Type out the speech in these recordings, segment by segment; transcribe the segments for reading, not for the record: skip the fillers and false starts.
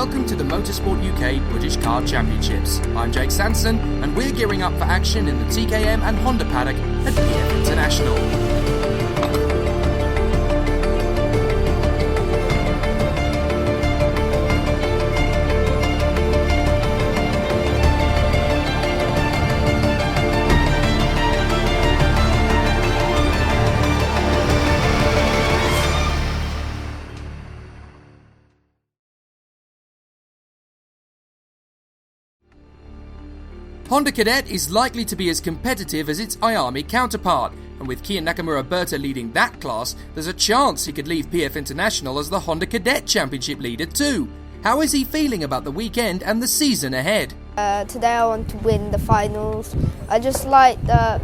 welcome to the Motorsport UK British Car Championships. I'm Jake Sanson, and we're gearing up for action in the TKM and Honda paddock at PF International. Honda Cadet is likely to be as competitive as its Ayami counterpart, and with Kiya Nakamura-Berta leading that class, there's a chance he could leave PF International as the Honda Cadet Championship leader too. How is he feeling about the weekend and the season ahead? Today I want to win the finals. I just like the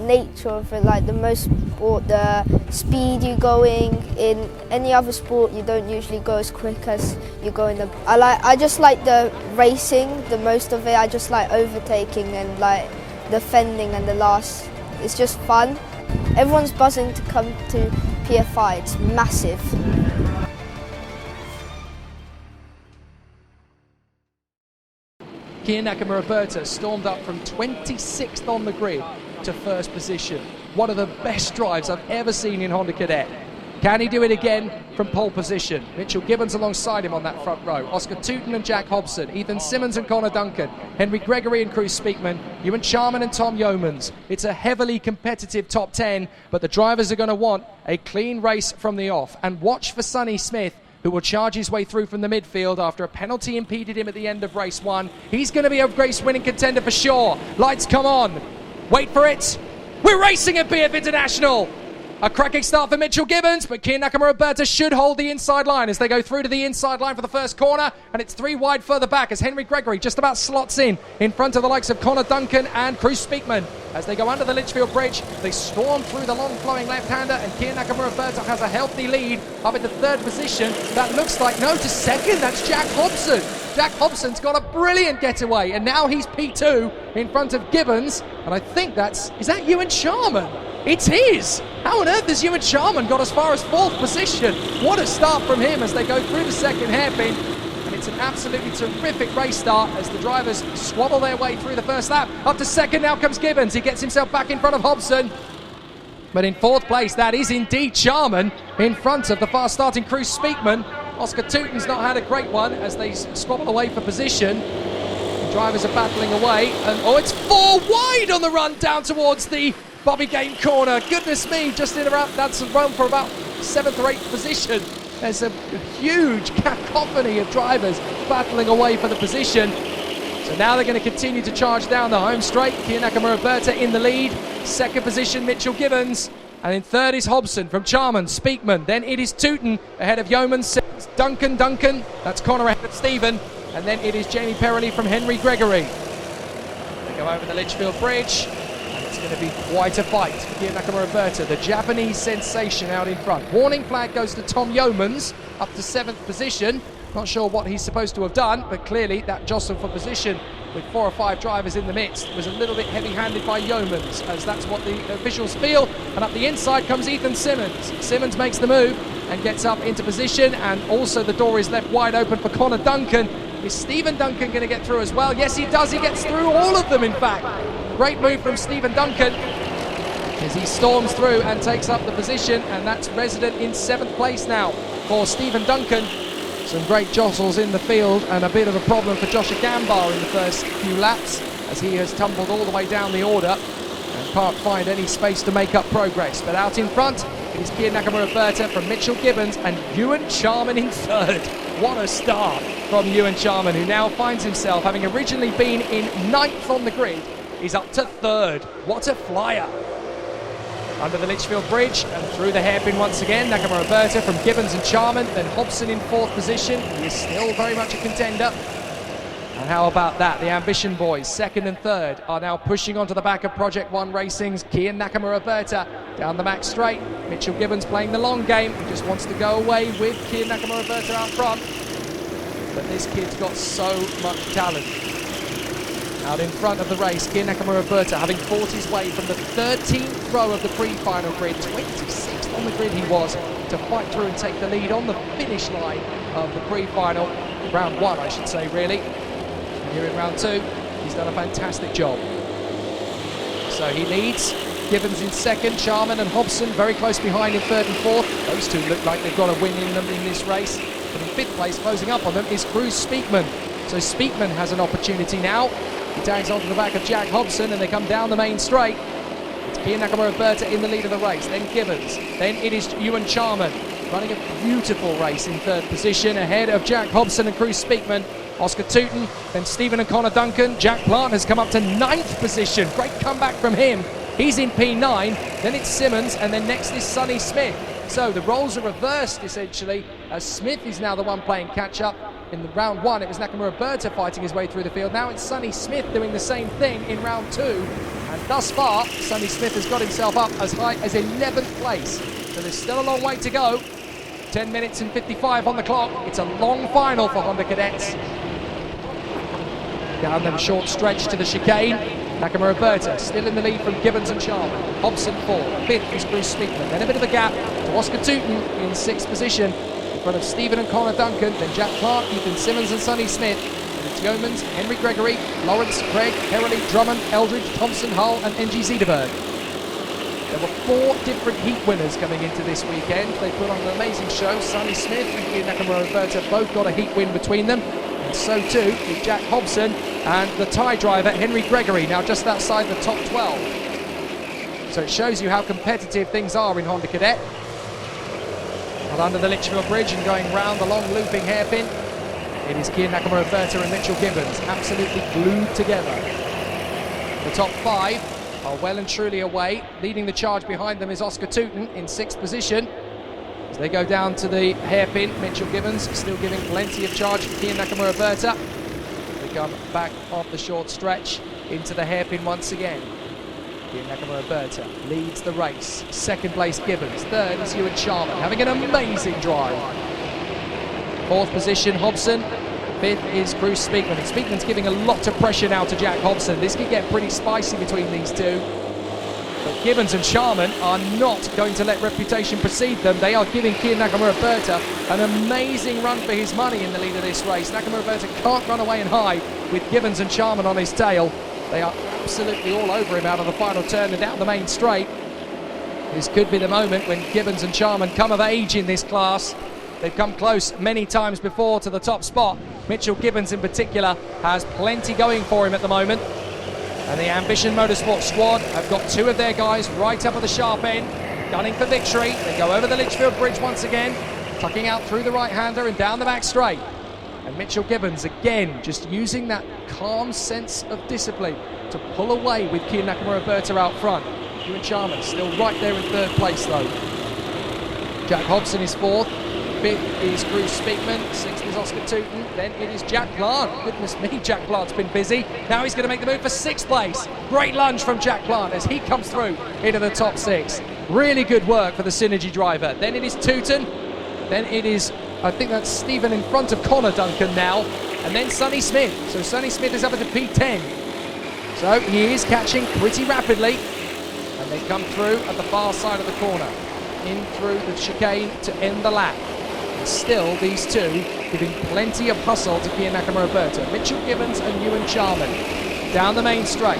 nature of it, like the motorsport, the speed you're going. In any other sport you don't usually go as quick as you go in the... I just like the racing, the most of it. I just like overtaking and like defending and the last. It's just fun. Everyone's buzzing to come to PFI, it's massive. Kiya Nakamura-Berta stormed up from 26th on the grid to first position. One of the best drives I've ever seen in Honda Cadet. Can he do it again from pole position? Mitchell Gibbons alongside him on that front row. Oscar Tooten and Jack Hobson, Ethan Simmons and Connor Duncan, Henry Gregory and Cruz Speakman, Ewan Charman and Tom Yeomans. It's a heavily competitive top 10, but the drivers are going to want a clean race from the off. And watch for Sonny Smith, who will charge his way through from the midfield after a penalty impeded him at the end of race one. He's going to be a race-winning contender for sure. Lights come on. Wait for it. We're racing at PF International. A cracking start for Mitchell Gibbons, but Kiya Nakamura-Berta should hold the inside line as they go through to the inside line for the first corner, and it's 3 wide further back as Henry Gregory just about slots in front of the likes of Connor Duncan and Cruz Speakman. As they go under the Litchfield Bridge, they storm through the long-flowing left-hander, and Kiya Nakamura-Berta has a healthy lead up into third position. That looks like, no, to second, that's Jack Hobson. Jack Hobson's got a brilliant getaway, and now he's P2 in front of Gibbons, and I think is that Ewan Charman? It's his! How on earth has Ewan Charman got as far as 4th position? What a start from him as they go through the second hairpin. And it's an absolutely terrific race start as the drivers swabble their way through the first lap. Up to second, now comes Gibbons. He gets himself back in front of Hobson. But in 4th place, that is indeed Charman in front of the fast-starting Cruz Speakman. Oscar Tooten's not had a great one as they squabble away for position. The drivers are battling away. And it's 4 wide on the run down towards the Bobby Game corner. Goodness me, just in around, that's a run for about 7th or 8th position. There's a huge cacophony of drivers battling away for the position. So now they're going to continue to charge down the home straight. Kiya Nakamura-Berta in the lead. 2nd position, Mitchell Gibbons. And in 3rd is Hobson from Charman, Speakman. Then it is Tooten ahead of Yeomans, Duncan, that's Connor ahead of Stephen. And then it is Jamie Perrelli from Henry Gregory. They go over the Litchfield Bridge. It's going to be quite a fight for Kiya Nakamura-Berta, the Japanese sensation out in front. Warning flag goes to Tom Yeomans, up to 7th position. Not sure what he's supposed to have done, but clearly that jostle for position with 4 or 5 drivers in the midst was a little bit heavy-handed by Yeomans, as that's what the officials feel. And up the inside comes Ethan Simmons. Simmons makes the move and gets up into position, and also the door is left wide open for Connor Duncan. Is Stephen Duncan going to get through as well? Yes, he does. He gets through all of them, in fact. Great move from Stephen Duncan as he storms through and takes up the position, and that's resident in 7th place now for Stephen Duncan. Some great jostles in the field and a bit of a problem for Joshua Gambar in the first few laps as he has tumbled all the way down the order and can't find any space to make up progress. But out in front, it is Kiya Nakamura-Berta from Mitchell Gibbons and Ewan Charman in 3rd. What a start from Ewan Charman, who now finds himself, having originally been in 9th on the grid, is up to 3rd. What a flyer. Under the Litchfield Bridge and through the hairpin once again, Nakamura-Berta from Gibbons and Charman, then Hobson in 4th position. He is still very much a contender. And how about that? The Ambition boys, 2nd and 3rd, are now pushing onto the back of Project One Racing's Kiya Nakamura-Berta down the back straight. Mitchell Gibbons playing the long game. He just wants to go away with Kiya Nakamura-Berta out front. But this kid's got so much talent. Out in front of the race, Kiya Nakamura-Berta having fought his way from the 13th row of the pre-final grid, 26th on the grid he was, to fight through and take the lead on the finish line of the pre-final. round one, I should say, really. And here in round two, he's done a fantastic job. So he leads. Gibbons in second, Charman and Hobson very close behind in third and fourth. Those two look like they've got a win in them in this race. But in fifth place, closing up on them, is Cruz Speakman. So Speakman has an opportunity now. He tags onto the back of Jack Hobson and they come down the main straight. It's Kia Nakamura-Berta in the lead of the race, then Gibbons, then it is Ewan Charman running a beautiful race in third position ahead of Jack Hobson and Cruz Speakman. Oscar Tooten, then Stephen and Connor Duncan. Jack Plant has come up to 9th position. Great comeback from him. He's in P9, then it's Simmons, and then next is Sonny Smith. So the roles are reversed essentially, as Smith is now the one playing catch-up. In the round one, it was Nakamura-Berta fighting his way through the field. Now it's Sonny Smith doing the same thing in round two. And thus far, Sonny Smith has got himself up as high as 11th place. So there's still a long way to go. 10 minutes and 55 on the clock. It's a long final for Honda Cadets. Down the short stretch to the chicane. Nakamura-Berta still in the lead from Gibbons and Charman. Hobson 4th, 5th is Bruce Speakman. Then a bit of a gap to Oscar Tooten in 6th position in front of Stephen and Connor Duncan. Then Jack Clark, Ethan Simmons and Sonny Smith. And it's Yeomans, Henry Gregory, Lawrence, Craig, Herrely, Drummond, Eldridge, Thompson, Hull and NG Zederberg. There were 4 different heat winners coming into this weekend. They put on an amazing show. Sonny Smith and Kia Nakamura-Berta both got a heat win between them. And so too with Jack Hobson and the tie driver Henry Gregory, now just outside the top 12. So it shows you how competitive things are in Honda Cadet. Well, under the Litchfield Bridge and going round the long looping hairpin, it is Kia Nakamura-Berta and Mitchell Gibbons absolutely glued together. The top 5 are well and truly away. Leading the charge behind them is Oscar Tooten in 6th position. As they go down to the hairpin, Mitchell Gibbons still giving plenty of charge for Kia Nakamura-Berta. They come back off the short stretch into the hairpin once again. Kia Nakamura-Berta leads the race. 2nd place Gibbons. 3rd is Ewan Charman, having an amazing drive. 4th position Hobson. 5th is Bruce Speakman. And Speakman's giving a lot of pressure now to Jack Hobson. This could get pretty spicy between these two. But Gibbons and Charman are not going to let reputation precede them. They are giving Kia Nakamura-Berta an amazing run for his money in the lead of this race. Nakamura-Berta can't run away and hide with Gibbons and Charman on his tail. They are absolutely all over him out of the final turn and down the main straight. This could be the moment when Gibbons and Charman come of age in this class. They've come close many times before to the top spot. Mitchell Gibbons in particular has plenty going for him at the moment. And the Ambition Motorsport squad have got 2 of their guys right up at the sharp end, gunning for victory. They go over the Litchfield Bridge once again, tucking out through the right-hander and down the back straight. And Mitchell Gibbons, again, just using that calm sense of discipline to pull away with Kia Nakamura-Berta out front. Ewan Charman still right there in 3rd place, though. Jack Hobson is 4th. 5th is Cruz Speakman, 6th is Oscar Tooten, then it is Jack Plant. Goodness me, Jack Plant's been busy. Now he's going to make the move for 6th place. Great lunge from Jack Plant as he comes through into the top 6. Really good work for the Synergy driver. Then it is Tooten, then it is, I think that's Stephen in front of Connor Duncan now, and then Sonny Smith. So Sonny Smith is up at the P10. So he is catching pretty rapidly, and they come through at the far side of the corner, in through the chicane to end the lap. Still, these two giving plenty of hustle to Kia Nakamura-Berta. Mitchell Gibbons and Ewan Charman down the main straight.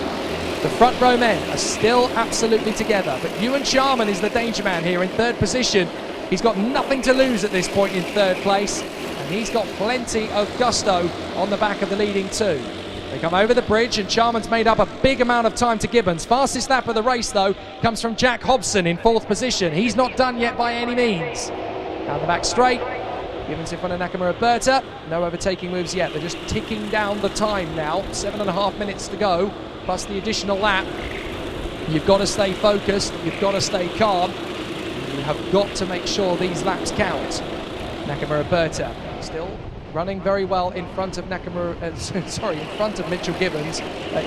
The front row men are still absolutely together, but Ewan Charman is the danger man here in 3rd position. He's got nothing to lose at this point in 3rd place, and he's got plenty of gusto on the back of the leading 2. They come over the bridge and Charman's made up a big amount of time to Gibbons. Fastest lap of the race, though, comes from Jack Hobson in 4th position. He's not done yet by any means. Down the back straight, Gibbons in front of Nakamura-Berta. No overtaking moves yet. They're just ticking down the time now. 7.5 minutes to go, plus the additional lap. You've got to stay focused. You've got to stay calm. You have got to make sure these laps count. Nakamura-Berta still running very well in front of in front of Mitchell Gibbons.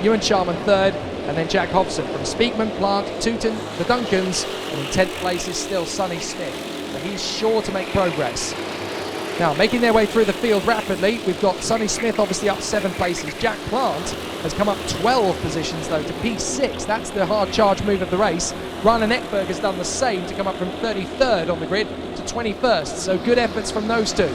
Ewan Charman 3rd, and then Jack Hobson from Speakman, Plant, Tooten, the Duncans, and in 10th place is still Sonny Smith. But he's sure to make progress. Now, making their way through the field rapidly, we've got Sonny Smith obviously up 7 places. Jack Plant has come up 12 positions, though, to P6. That's the hard charge move of the race. Ryan Eckberg has done the same to come up from 33rd on the grid to 21st. So good efforts from those two.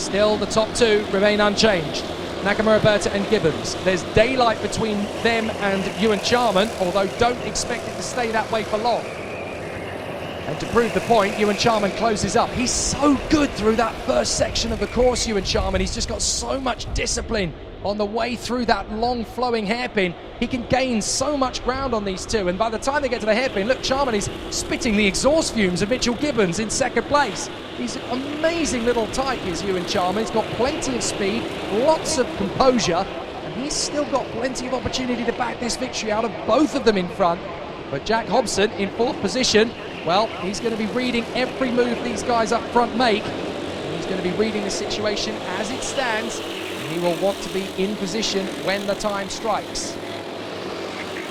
Still, the top two remain unchanged. Nakamura, Berta and Gibbons. There's daylight between them and Ewan Charman, although don't expect it to stay that way for long. And to prove the point, Ewan Charman closes up. He's so good through that first section of the course, Ewan Charman. He's just got so much discipline on the way through that long flowing hairpin. He can gain so much ground on these two, and by the time they get to the hairpin, look, Charman is spitting the exhaust fumes of Mitchell Gibbons in second place. He's an amazing little tyke, is Ewan Charman. He's got plenty of speed, lots of composure, and he's still got plenty of opportunity to back this victory out of both of them in front. But Jack Hobson in fourth position, well, he's going to be reading every move these guys up front make. And he's going to be reading the situation as it stands. And he will want to be in position when the time strikes.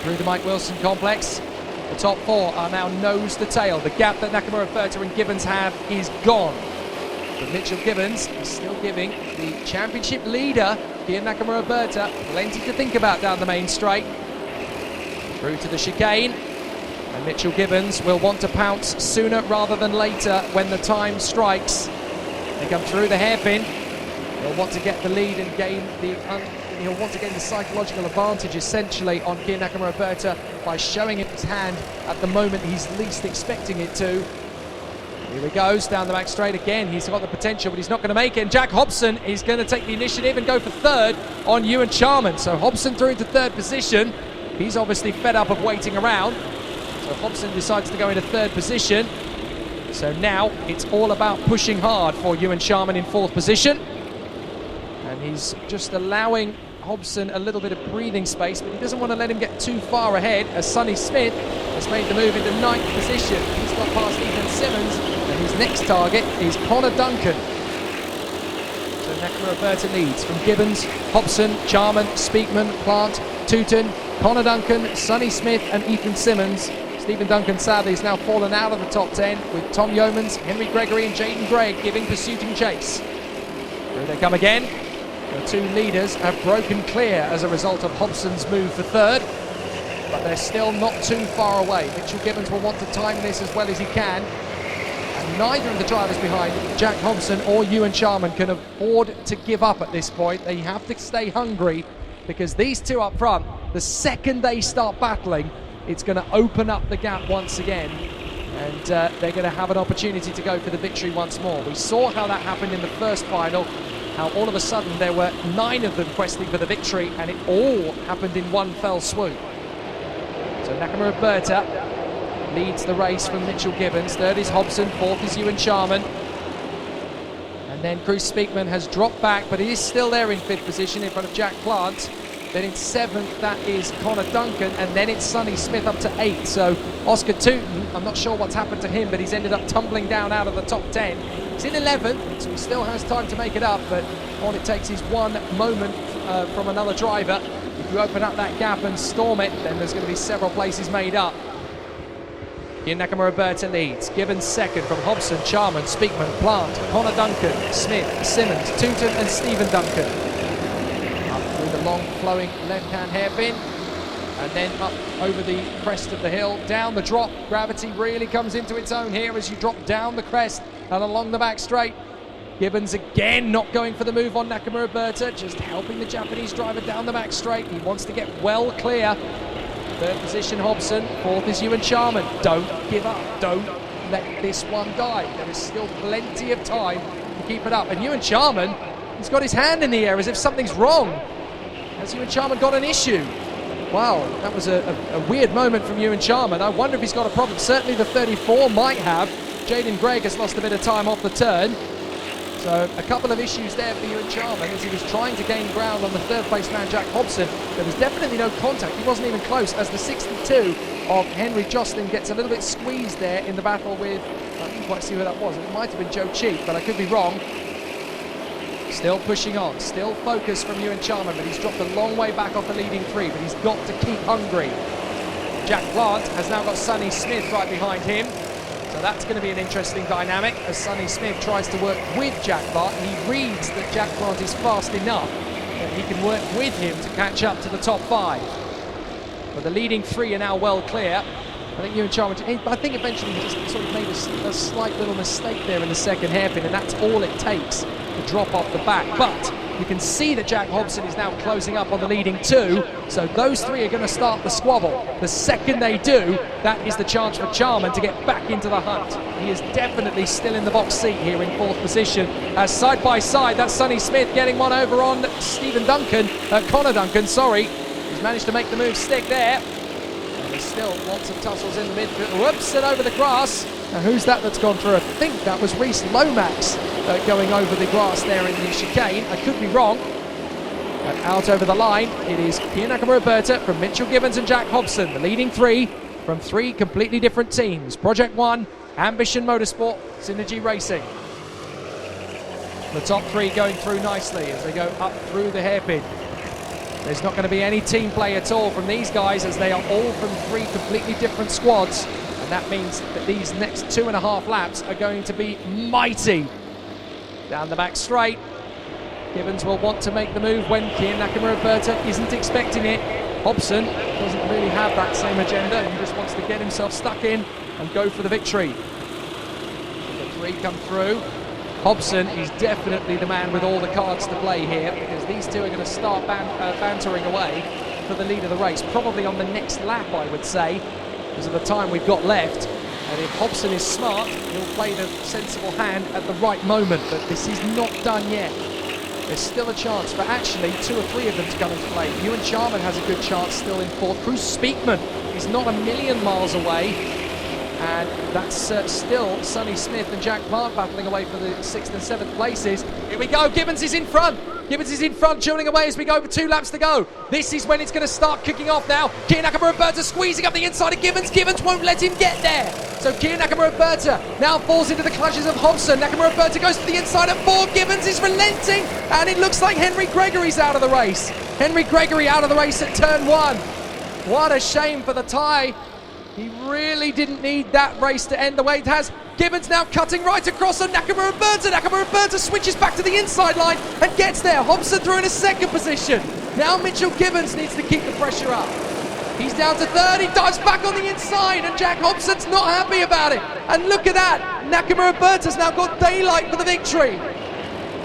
Through the Mike Wilson complex, the top four are now nose to tail. The gap that Nakamura, Berta and Gibbons have is gone. But Mitchell Gibbons is still giving the championship leader, here Nakamura, Berta, plenty to think about down the main straight. Through to the chicane. And Mitchell Gibbons will want to pounce sooner rather than later when the time strikes. They come through the hairpin. He'll want to get the lead and gain he'll want to gain the psychological advantage essentially on Kia Nakamura, Berta by showing his hand at the moment he's least expecting it to. Here he goes down the back straight again. He's got the potential, but he's not going to make it. And Jack Hobson is going to take the initiative and go for third on Ewan Charman. So Hobson through into third position. He's obviously fed up of waiting around. So Hobson decides to go into third position. So now it's all about pushing hard for Ewan Charman in fourth position. And he's just allowing Hobson a little bit of breathing space, but he doesn't want to let him get too far ahead as Sonny Smith has made the move into ninth position. He's got past Ethan Simmons, and his next target is Connor Duncan. So Nakamura, Berta leads from Gibbons, Hobson, Charman, Speakman, Plant, Tooten, Connor Duncan, Sonny Smith and Ethan Simmons. Stephen Duncan sadly has now fallen out of the top 10 with Tom Yeomans, Henry Gregory and Jaden Gregg giving pursuit and chase. Here they come again. The two leaders have broken clear as a result of Hobson's move for third, but they're still not too far away. Mitchell Gibbons will want to time this as well as he can, and neither of the drivers behind Jack Hobson or Ewan Charman can afford to give up at this point. They have to stay hungry because these two up front, the second they start battling, it's going to open up the gap once again, and they're going to have an opportunity to go for the victory once more. We saw how that happened in the first final, how all of a sudden there were 9 of them questing for the victory, and it all happened in one fell swoop. So Nakamura, Berta leads the race from Mitchell Gibbons. Third is Hobson, fourth is Ewan Charman. And then Cruz Speakman has dropped back, but he is still there in fifth position in front of Jack Plant. Then in seventh, that is Connor Duncan, and then it's Sonny Smith up to 8th. So Oscar Tooten, I'm not sure what's happened to him, but he's ended up tumbling down out of the top 10. He's in 11th, so he still has time to make it up, but all it takes is one moment from another driver. If you open up that gap and storm it, then there's going to be several places made up. Here Nakamura, Berta leads. Gibbons second from Hobson, Charman, Speakman, Plant, Connor Duncan, Smith, Simmons, Tooten and Stephen Duncan. Through the long flowing left-hand hairpin, and then up over the crest of the hill, down the drop. Gravity really comes into its own here as you drop down the crest and along the back straight. Gibbons again not going for the move on Nakamura, Berta, just helping the Japanese driver down the back straight. He wants to get well clear. Third position Hobson, fourth is Ewan Charman. Don't give up, don't let this one die. There is still plenty of time to keep it up. And Ewan Charman, he's got his hand in the air as if something's wrong. Has Ewan Charman got an issue? Wow, that was a weird moment from Ewan Charman. I wonder if he's got a problem. Certainly the 34 might have. Jaden Gregg has lost a bit of time off the turn. So a couple of issues there for Ewan Charman as he was trying to gain ground on the third place man Jack Hobson. There was definitely no contact. He wasn't even close as the 62 of Henry Jocelyn gets a little bit squeezed there in the battle with, I didn't quite see who that was. It might have been Joe Cheek, but I could be wrong. Still pushing on, still focused from Ewan Charman, but he's dropped a long way back off the leading 3, but he's got to keep hungry. Jack Plant has now got Sonny Smith right behind him, so that's going to be an interesting dynamic as Sonny Smith tries to work with Jack Plant. He reads that Jack Plant is fast enough that he can work with him to catch up to the top 5. But the leading 3 are now well clear. I think Ewan Charman, I think eventually he just sort of made a slight little mistake there in the second hairpin, and that's all it takes the drop off the back. But you can see that Jack Hobson is now closing up on the leading two, so those three are going to start the squabble. The second they do, that is the chance for Charman to get back into the hunt. He is definitely still in the box seat here in fourth position. As side by side, that's Sonny Smith getting one over on Connor Duncan, sorry. He's managed to make the move stick there. And there's still lots of tussles in the midfield. Whoops, and over the grass. Now who's that's gone through? I think that was Reese Lomax going over the grass there in the chicane. I could be wrong. And out over the line, it is Kia Nakamura from Mitchell Gibbons and Jack Hobson, the leading three from three completely different teams. Project One, Ambition Motorsport, Synergy Racing. The top three going through nicely as they go up through the hairpin. There's not going to be any team play at all from these guys as they are all from three completely different squads. And that means that these next 2.5 laps are going to be mighty. Down the back straight. Gibbons will want to make the move when Kia Nakamura isn't expecting it. Hobson doesn't really have that same agenda. He just wants to get himself stuck in and go for the victory. The three come through. Hobson is definitely the man with all the cards to play here because these two are going to start bantering away for the lead of the race. Probably on the next lap, I would say, because of the time we've got left. And if Hobson is smart, he'll play the sensible hand at the right moment. But this is not done yet. There's still a chance for actually 2 or 3 of them to come into play. Ewan Charman has a good chance still in fourth. Cruz Speakman is not a million miles away. And that's still Sonny Smith and Jack Plant battling away for the 6th and 7th places. Here we go, Gibbons is in front. Gibbons is in front, chilling away as we go with 2 laps to go. This is when it's going to start kicking off now. Kia Nakamura squeezing up the inside of Gibbons. Gibbons won't let him get there. So Kia Nakamura now falls into the clutches of Hobson. Nakamura goes to the inside at 4. Gibbons is relenting. And it looks like Henry Gregory's out of the race. Henry Gregory out of the race at turn 1. What a shame for the tie. He really didn't need that race to end the way it has. Gibbons now cutting right across on Nakamura. Nakamura switches back to the inside line and gets there. Hobson through in a second position. Now Mitchell Gibbons needs to keep the pressure up. He's down to 3rd. He dives back on the inside and Jack Hobson's not happy about it. And look at that. Nakamura now got daylight for the victory.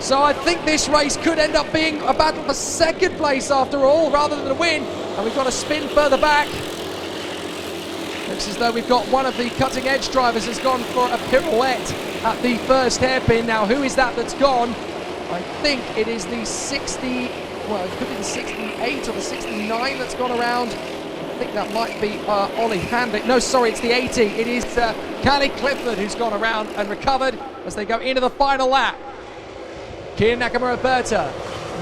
So I think this race could end up being a battle for second place after all rather than a win. And we've got a spin further back. Looks as though we've got one of the cutting edge drivers has gone for a pirouette at the first hairpin. Now who is that's gone? I think it is the 60, well it could be the 68 or the 69 that's gone around. I think that might be Ollie Handlick. No, sorry, it's the 80. It is Callie Clifford who's gone around and recovered as they go into the final lap. Kia Nakamura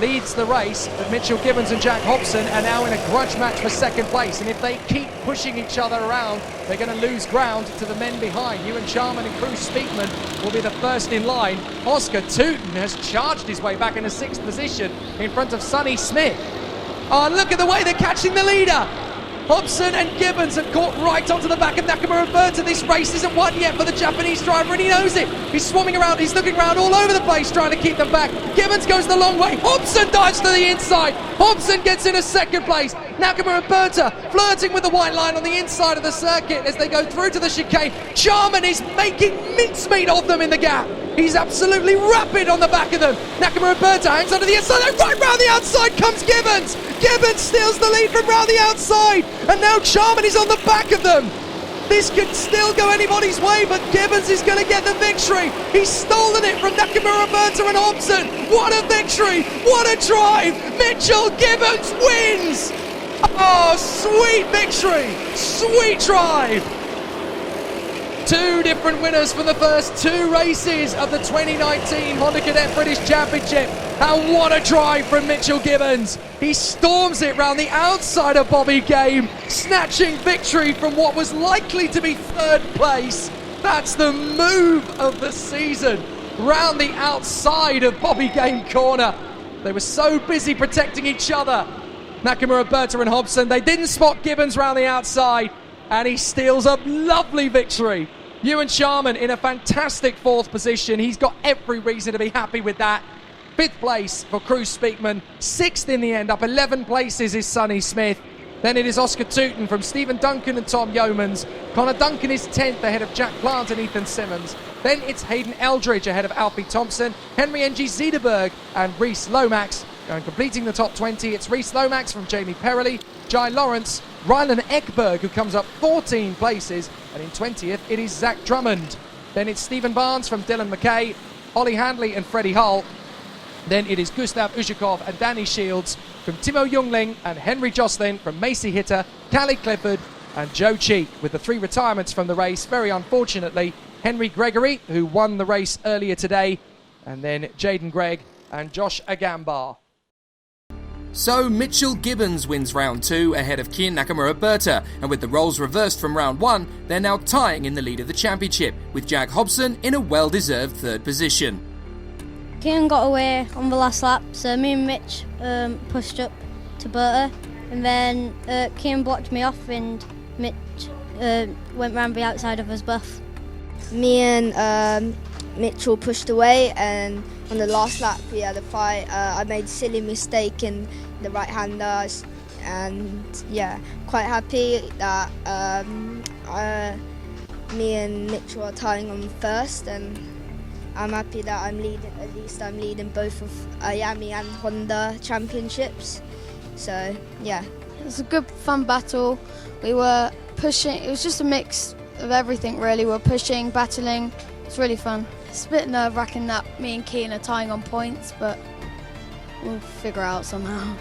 leads the race, but Mitchell Gibbons and Jack Hobson are now in a grudge match for second place, and if they keep pushing each other around, they're going to lose ground to the men behind. Ewan Charman and Cruz Speakman will be the first in line. Oscar Tootin has charged his way back into 6th position in front of Sonny Smith. Oh, look at the way they're catching the leader. Hobson and Gibbons have caught right onto the back of Nakamura. This race isn't won yet for the Japanese driver and he knows it. He's swarming around, he's looking around all over the place trying to keep them back. Gibbons goes the long way, Hobson dives to the inside. Hobson gets in a second place. Nakamura flirting with the white line on the inside of the circuit as they go through to the chicane. Charman is making mincemeat of them in the gap. He's absolutely rapid on the back of them. Nakamura hangs onto the inside, and right round the outside comes Gibbons. Gibbons steals the lead from round the outside, and now Charman is on the back of them. This could still go anybody's way, but Gibbons is going to get the victory. He's stolen it from Nakamura and Hobson. What a victory! What a drive! Mitchell Gibbons wins! Oh, sweet victory! Sweet drive! 2 different winners for the first 2 races of the 2019 Honda Cadet British Championship. And what a drive from Mitchell Gibbons. He storms it round the outside of Bobby Game, snatching victory from what was likely to be 3rd place. That's the move of the season. Round the outside of Bobby Game corner. They were so busy protecting each other. Nakamura and Hobson, they didn't spot Gibbons round the outside. And he steals a lovely victory. Ewan Charman in a fantastic 4th position. He's got every reason to be happy with that. 5th place for Cruz Speakman. 6th in the end, up 11 places is Sonny Smith. Then it is Oscar Tootin from Stephen Duncan and Tom Yeomans. Connor Duncan is 10th ahead of Jack Plant and Ethan Simmons. Then it's Hayden Eldridge ahead of Alfie Thompson, Henry Ng Zederberg and Reese Lomax. And completing the top 20, it's Reese Lomax from Jamie Perrelly, Jai Lawrence, Rylan Ekberg, who comes up 14 places, and in 20th it is Zach Drummond. Then it's Stephen Barnes from Dylan McKay, Ollie Handley and Freddie Hull. Then it is Gustav Uzhikov and Danny Shields from Timo Jungling and Henry Jocelyn from Macy Hitter, Callie Clifford and Joe Cheek. With the 3 retirements from the race, very unfortunately, Henry Gregory, who won the race earlier today, and then Jaden Gregg and Josh Agambar. So Mitchell Gibbons wins round 2 ahead of Kian Nakamura-Berta, and with the roles reversed from round 1, they're now tying in the lead of the championship, with Jack Hobson in a well-deserved 3rd position. Kian got away on the last lap, so me and Mitch pushed up to Berta, and then Kian blocked me off and Mitch went round the outside of us both. Me and Mitchell pushed away, and on the last lap we had a fight. I made a silly mistake in the right-hander, and yeah, quite happy that me and Mitchell are tying on 1st, and I'm happy that I'm leading both of Miami and Honda championships. So yeah, it was a good fun battle. We were pushing, it was just a mix of everything really. We were pushing, battling. It's really fun. It's a bit nerve-wracking that me and Kian are tying on points, but we'll figure out somehow.